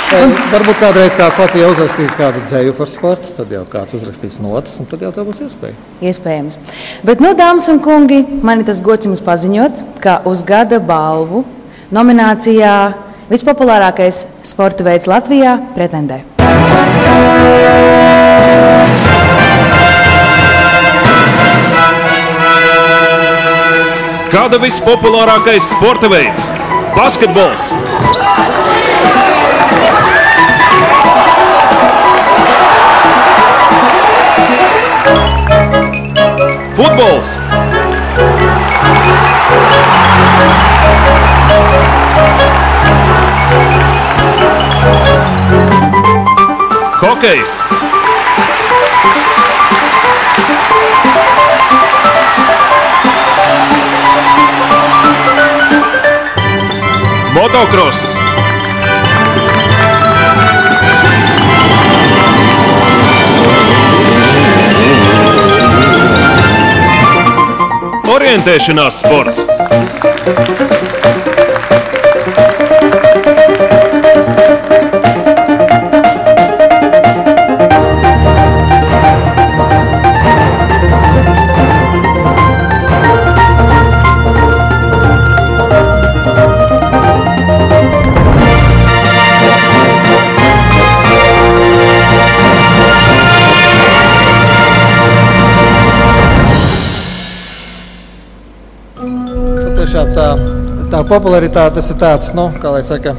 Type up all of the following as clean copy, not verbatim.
Varbūt kādreiz kāds Latvijā uzrakstīs kādu dzēju par sportu, tad jau kāds uzrakstīs notas, un tad jau tā būs iespēja. Iespējams. Bet, nu, dāmas un kungi, man ir tas gods jums paziņot, ka uz gada balvu nominācijā vispopulārākais sporta veids Latvijā pretendē. Kāda vispopulārākais sporta veids? Basketbols! Futbols! Hokejs! Motocross! Orientēšanās sports! Tiešām tā popularitāte, tas ir tāds, nu, kā lai saka,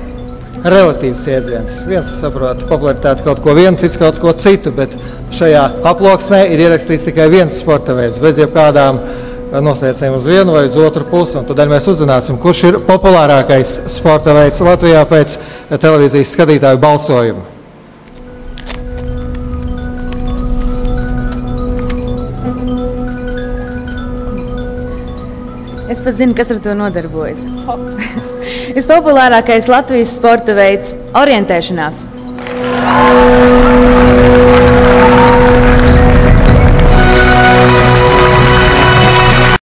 relatīvs iedziens. Viens saprot popularitāti kaut ko vienu, cits kaut ko citu, bet šajā aploksnē ir ierakstīts tikai viens sporta veids, bez jebkādām noslēdzējiem uz vienu vai uz otru pusi. Un tādēļ mēs uzzināsim, kurš ir populārākais sporta veids Latvijā pēc televīzijas skatītāju balsojuma. Es pat zinu, kas ar to nodarbojas. Vispopulārākais Latvijas sporta veids – orientēšanās.